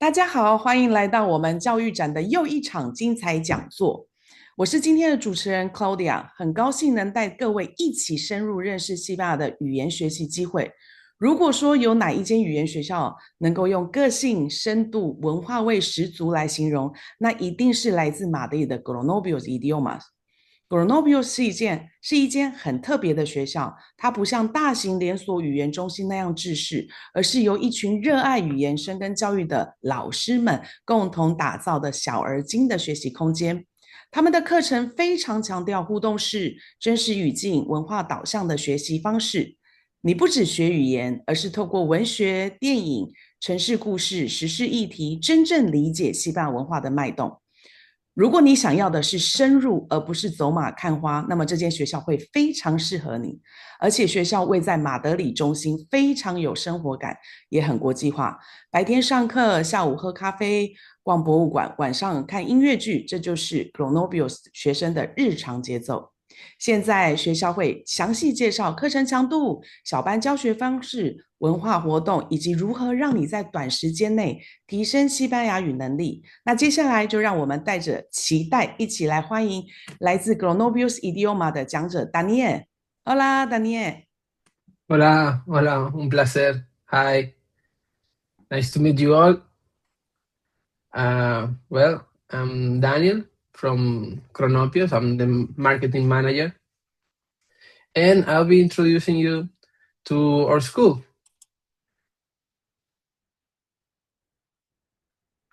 大家好，欢迎来到我们教育展的又一场精彩讲座。我是今天的主持人 Claudia， 很高兴能带各位一起深入认识西班牙的语言学习机会。如果说有哪一间语言学校能够用个性、深度、文化味十足来形容，那一定是来自马德里的 Cronopios Idiomas。Cronopios 是一间很特别的学校，它不像大型连锁语言中心那样制式，而是由一群热爱语言深耕教育的老师们共同打造的小而精的学习空间。他们的课程非常强调互动式、真实语境、文化导向的学习方式。你不只学语言，而是透过文学、电影、城市故事、时事议题，真正理解西班牙文化的脉动。如果你想要的是深入而不是走马看花，那么这间学校会非常适合你。而且学校位在马德里中心，非常有生活感，也很国际化。白天上课，下午喝咖啡、逛博物馆，晚上看音乐剧，这就是 Cronopios 学生的日常节奏。现在学校会详细介绍课程强度、小班教学方式、文化活动，以及如何让你在短时间内提升西班牙语能力。那接下来就让我们带着期待一起来欢迎来自 Cronopios Idiomas 的讲者 Daniel。Hola, Daniel. Hola, hola, un placer. Hi, nice to meet you all. Well, I'm Daniel from Cronopios. I'm the marketing manager, and I'll be introducing you to our school.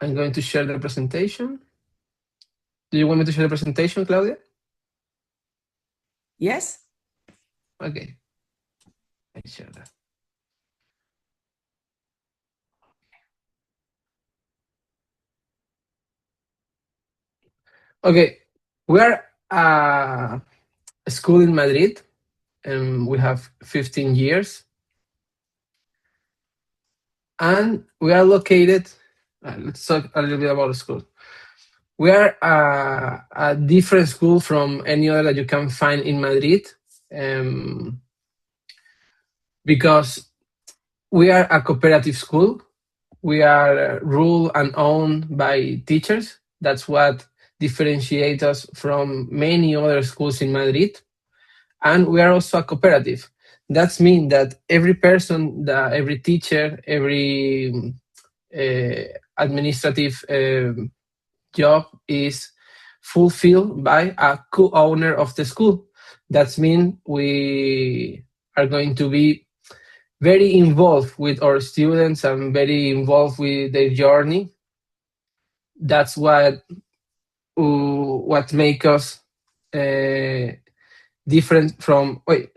I'm going to share the presentation. Do you want me to share the presentation, Claudia? Yes. Okay, I share that. Okay, we are a school in Madrid, and we have 15 years. And we are located, let's talk a little bit about the school. We are a different school from any other that you can find in Madrid, because we are a cooperative school. We are ruled and owned by teachers. That's what differentiates us from many other schools in Madrid. And we are also a cooperative. That means that every person, every teacher, every administrative job is fulfilled by a co-owner of the school. That means we are going to be very involved with our students and very involved with their journey. That's what makes us different from. Wait,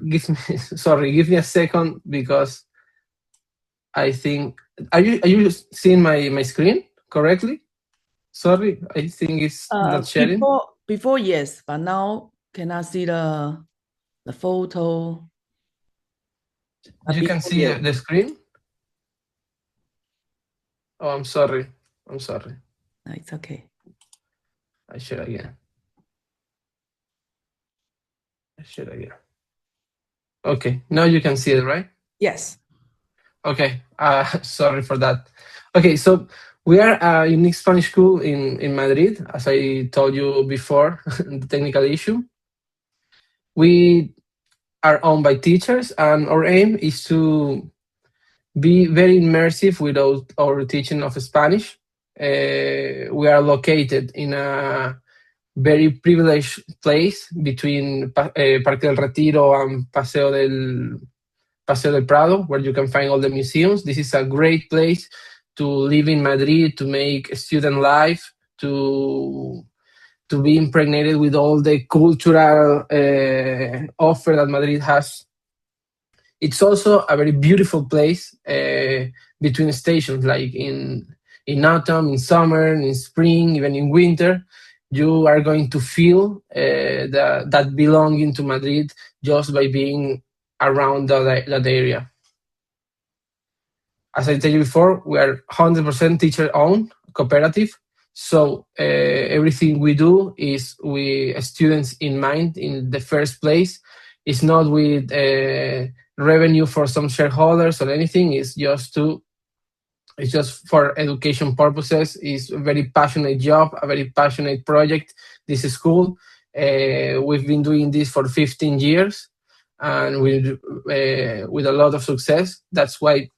give me a second, because I think are you seeing my screen correctly? Sorry, I think it's not sharing. Before yes, but now cannot see the photo. You can see the screen? Oh, I'm sorry. No, it's okay. I share again. Okay, now you can see it, right? Yes. Okay, sorry for that. Okay, so we are a unique Spanish school in Madrid, as I told you before, the technical issue. We are owned by teachers, and our aim is to be very immersive with our teaching of Spanish. We are located in a very privileged place between Parque del Retiro and Paseo del Prado, where you can find all the museums. This is a great place to live in Madrid, to make student life, to be impregnated with all the cultural offer that Madrid has. It's also a very beautiful place between stations, like in autumn, in summer, in spring, even in winter. You are going to feel that belonging to Madrid just by being around that area. As I told you before, we are 100% teacher-owned, cooperative. So everything we do is with students in mind in the first place. It's not with revenue for some shareholders or anything. It's just to It's just for education purposes. It's a very passionate job, a very passionate project, this school. We've been doing this for 15 years and with a lot of success. That's why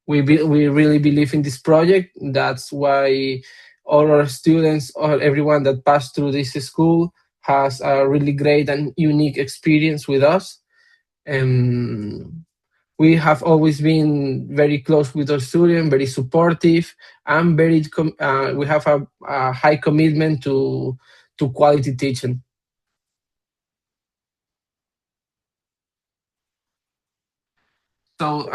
we really believe in this project. That's why all our students or everyone that passed through this school has a really great and unique experience with us. We have always been very close with our students, very supportive, and we have a high commitment to quality teaching. So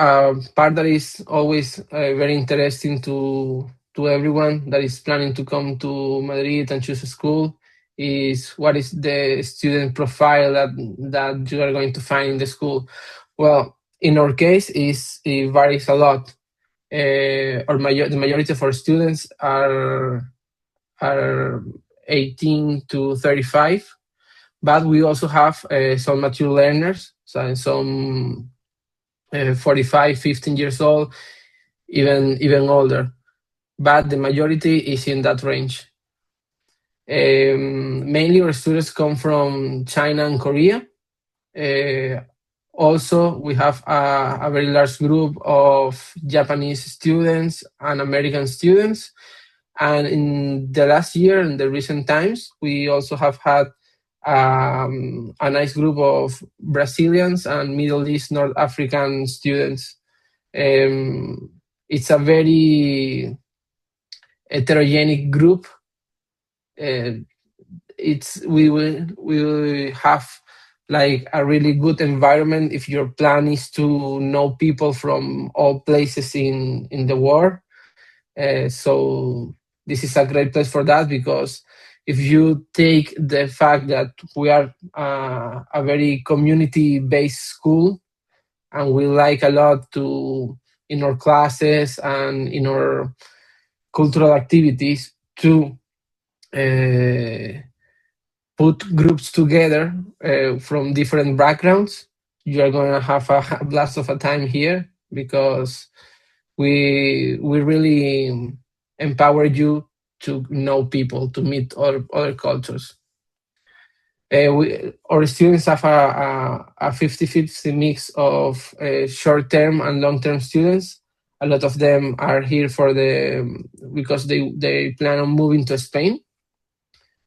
part that is always very interesting to everyone that is planning to come to Madrid and choose a school is what is the student profile that you are going to find in the school. Well, in our case, it varies a lot. The majority of our students are 18 to 35, but we also have some mature learners, so some 45, 15 years old, even older. But the majority is in that range. Mainly our students come from China and Korea. Also, we have a very large group of Japanese students and American students. And in the last year, in the recent times, we also have had a nice group of Brazilians and Middle East, North African students. It's a very heterogeneous group. We will have like a really good environment if your plan is to know people from all places in the world. So this is a great place for that, because if you take the fact that we are a very community-based school, and we like a lot to, in our classes and in our cultural activities, to put groups together from different backgrounds, you are going to have a blast of a time here, because we really empower you to know people, to meet other cultures. Our students have a 50-50 mix of short-term and long-term students. A lot of them are here because they plan on moving to Spain,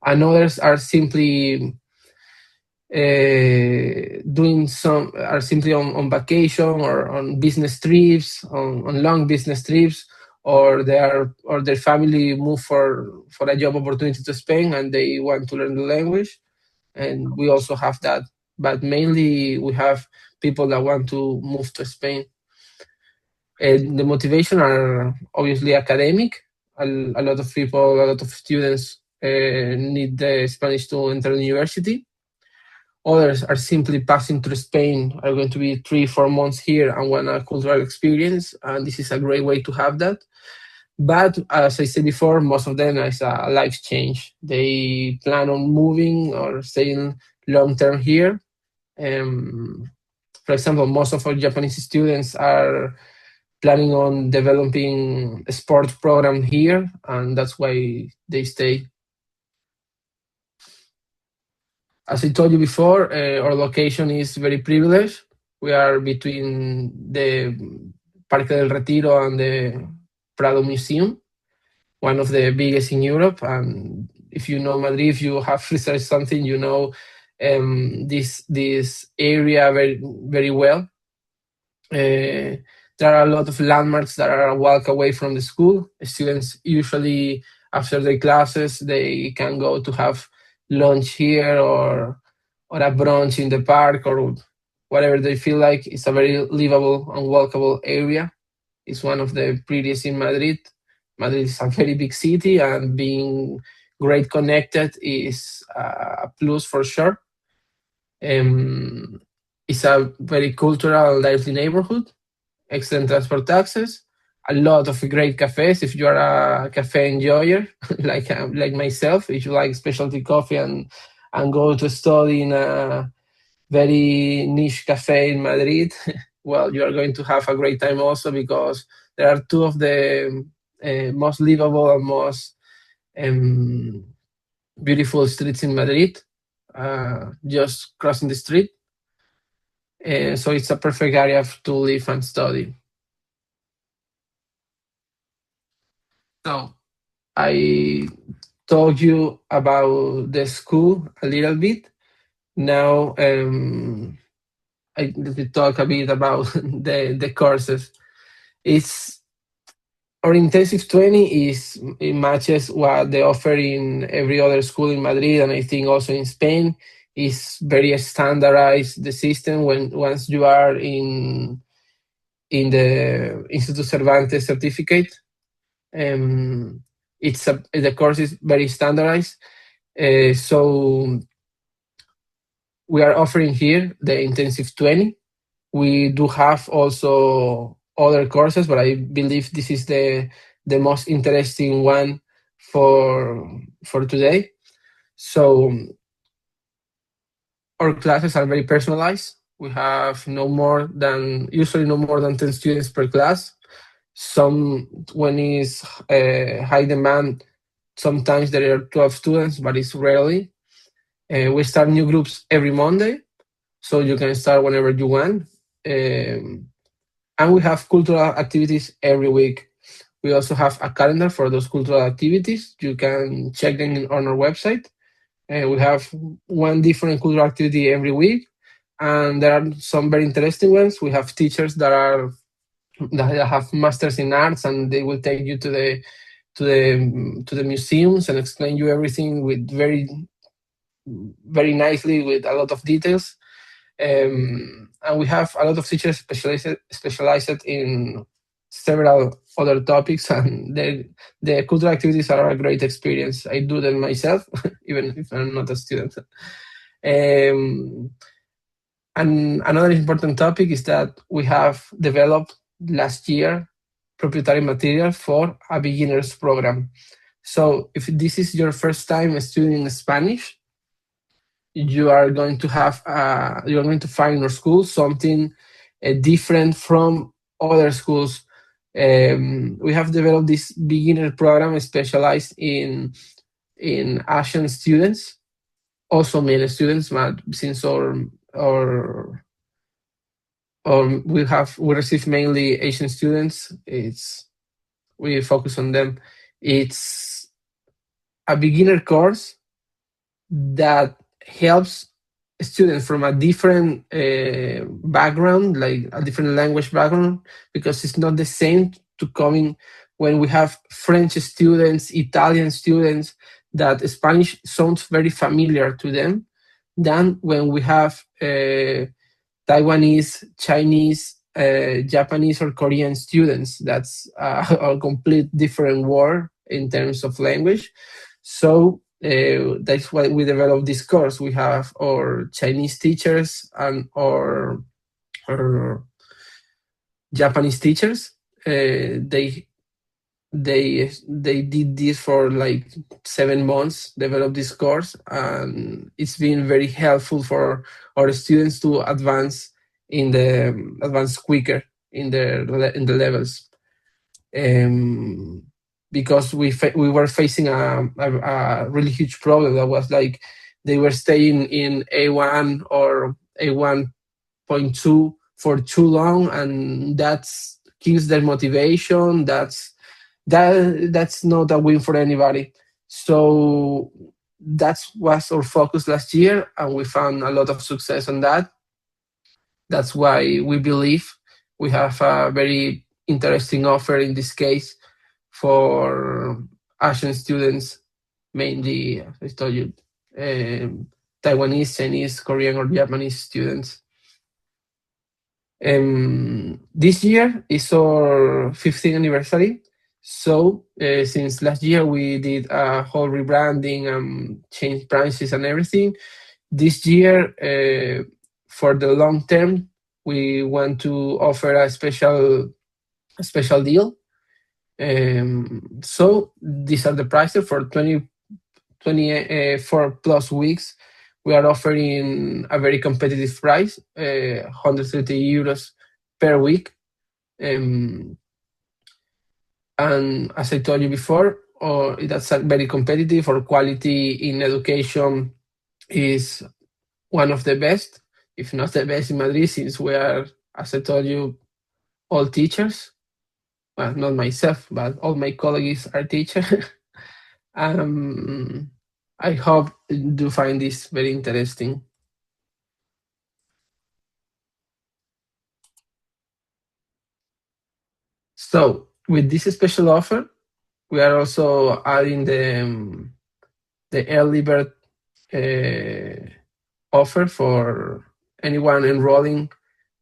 and others are simply simply on vacation or on business trips, on long business trips, or their family moved for a job opportunity to Spain and they want to learn the language. And we also have that, but mainly we have people that want to move to Spain. The motivation are obviously academic. A lot of students need the Spanish to enter the university. Others are simply passing through Spain, are going to be 3-4 months here and want a cultural experience, and this is a great way to have that. But as I said before, most of them is a life change. They plan on moving or staying long-term here. For example, most of our Japanese students are planning on developing a sports program here, and that's why they stay. As I told you before, our location is very privileged. We are between the Parque del Retiro and the Prado Museum, one of the biggest in Europe. And if you know Madrid, if you have researched something, you know this area very, very well. There are a lot of landmarks that are a walk away from the school. Students usually, after their classes, they can go to have lunch here or a brunch in the park or whatever they feel like. It's a very livable and walkable area. It's one of the prettiest in Madrid. Madrid is a very big city, and being great connected is a plus for sure. It's a very cultural and lively neighborhood, excellent transport access, a lot of great cafes. If you are a cafe enjoyer, like myself, if you like specialty coffee and go to study in a very niche cafe in Madrid, well, you are going to have a great time also, because there are two of the most livable and most beautiful streets in Madrid, just crossing the street. So it's a perfect area to live and study. So I told you about the school a little bit. Now let me talk a bit about the courses. Our intensive 20 it matches what they offer in every other school in Madrid, and I think also in Spain. Is very standardized, the system. Once you are in the Instituto Cervantes certificate, the course is very standardized. So we are offering here the intensive 20. We do have also other courses, but I believe this is the most interesting one for today. So our classes are very personalized. We have usually no more than 10 students per class. When it's high demand, sometimes there are 12 students, but it's rarely. We start new groups every Monday, so you can start whenever you want. And we have cultural activities every week. We also have a calendar for those cultural activities. You can check them on our website. We have one different cultural activity every week, and there are some very interesting ones. We have teachers that have masters in arts, and they will take you to the museums and explain you everything with very, very nicely, with a lot of details. And we have a lot of teachers specialized in several other topics, and the cultural activities are a great experience. I do them myself, even if I'm not a student. And another important topic is that we have developed last year proprietary material for a beginner's program. So if this is your first time studying Spanish, you are going to find in our school something different from other schools. We have developed this beginner program specialized in Asian students, also male students, but since we receive mainly Asian students, we focus on them. It's a beginner course that helps students from a different background, like a different language background, because it's not the same to coming when we have French students, Italian students, that Spanish sounds very familiar to them, than when we have Taiwanese, Chinese, Japanese, or Korean students. That's a complete different world in terms of language. So that's why we developed this course. We have our Chinese teachers and our Japanese teachers. They did this for like 7 months, developed this course, and it's been very helpful for our students to advance quicker in the levels. Because we were facing a really huge problem that was like they were staying in A1 or A1.2 for too long, and that kills their motivation. That's not a win for anybody. So that was our focus last year, and we found a lot of success on that. That's why we believe we have a very interesting offer in this case for Asian students, mainly, as I told you, Taiwanese, Chinese, Korean, or Japanese students. This year is our 15th anniversary. So since last year we did a whole rebranding and changed branches and everything. This year, for the long term, we want to offer a special deal. So these are the prices for 24 plus weeks. We are offering a very competitive price, 130 euros per week. And as I told you before, that's very competitive. Our quality in education is one of the best, if not the best in Madrid, since we are, as I told you, all teachers. Well, not myself, but all my colleagues are teachers. I hope you find this very interesting. So with this special offer, we are also adding the early bird offer for anyone enrolling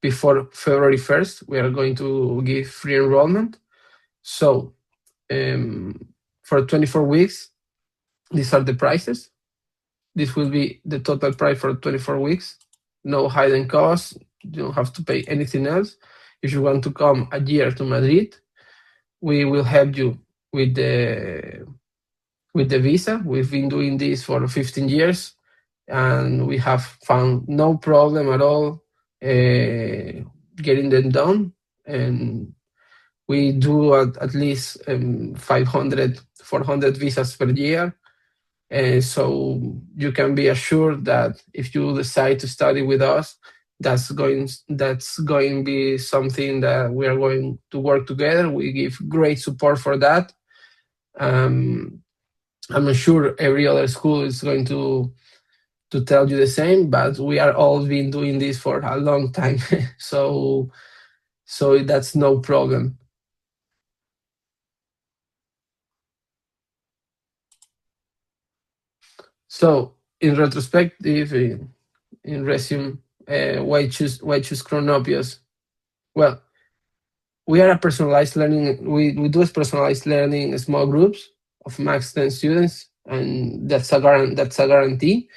before February 1st. We are going to give free enrollment. So for 24 weeks, these are the prices. This will be the total price for 24 weeks. No hidden costs. You don't have to pay anything else. If you want to come a year to Madrid, we will help you with the visa. We've been doing this for 15 years, and we have found no problem at all getting them done. And we do at least 500, 400 visas per year. So you can be assured that if you decide to study with us, that's going to be something that we are going to work together. We give great support for that. I'm not sure every other school is going to tell you the same, but we are all been doing this for a long time. so that's no problem. So in retrospective, in resume, why choose Cronopios? Well, we are a personalized learning. We do personalized learning in small groups of max 10 students, and that's a guarantee.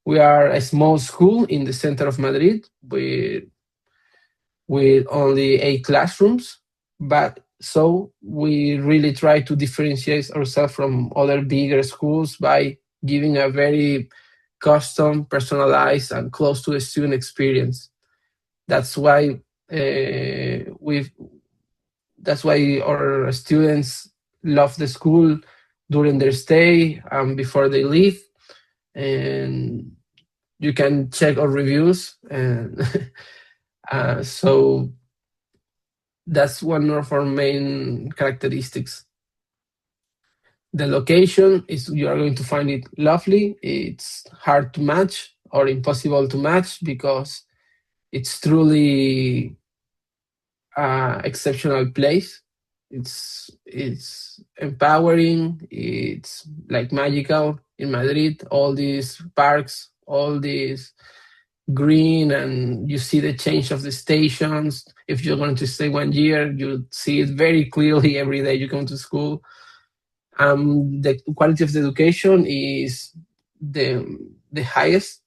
We are a small school in the center of Madrid with only 8 classrooms, but so we really try to differentiate ourselves from other bigger schools by giving a very custom, personalized, and close to the student experience. That's why our students love the school during their stay and before they leave. And you can check our reviews, and so that's one of our main characteristics. The location is, you are going to find it lovely. It's hard to match or impossible to match because it's truly an exceptional place. It's empowering. It's like magical in Madrid. All these parks, all these green, and you see the change of the stations. If you're going to stay 1 year, you see it very clearly every day you come to school. The quality of the education is the highest,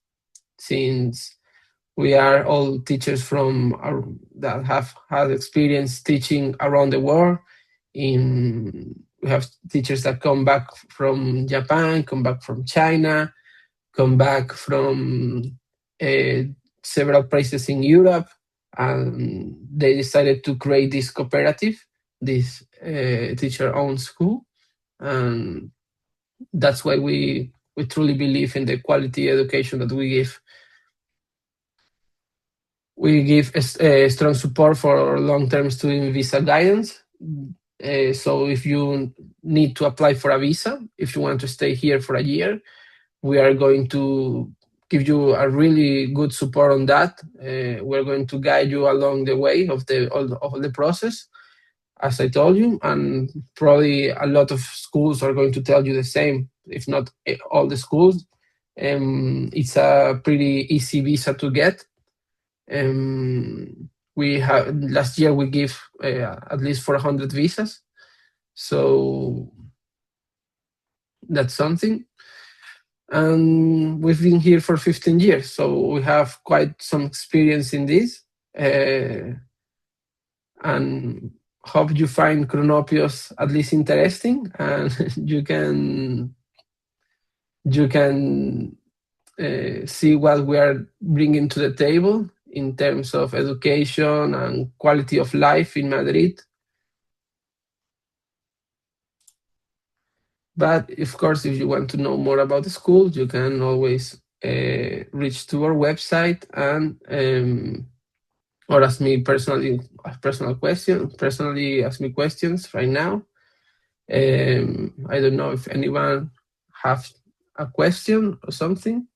since we are all teachers that have had experience teaching around the world. We have teachers that come back from Japan, come back from China, come back from several places in Europe, and they decided to create this cooperative, this teacher-owned school. And that's why we truly believe in the quality education that we give. We give strong support for long-term student visa guidance. So if you need to apply for a visa, if you want to stay here for a year, we are going to give you a really good support on that. We're going to guide you along the way of the process, as I told you, and probably a lot of schools are going to tell you the same, if not all the schools. It's a pretty easy visa to get. Last year we gave at least 400 visas, so that's something. And we've been here for 15 years, so we have quite some experience in this. And hope you find Cronopios at least interesting, and you can see what we are bringing to the table. in terms of education and quality of life in Madrid. But of course, if you want to know more about the school, you can always reach to our website and or ask me personally ask me questions right now. I don't know if anyone have a question or something.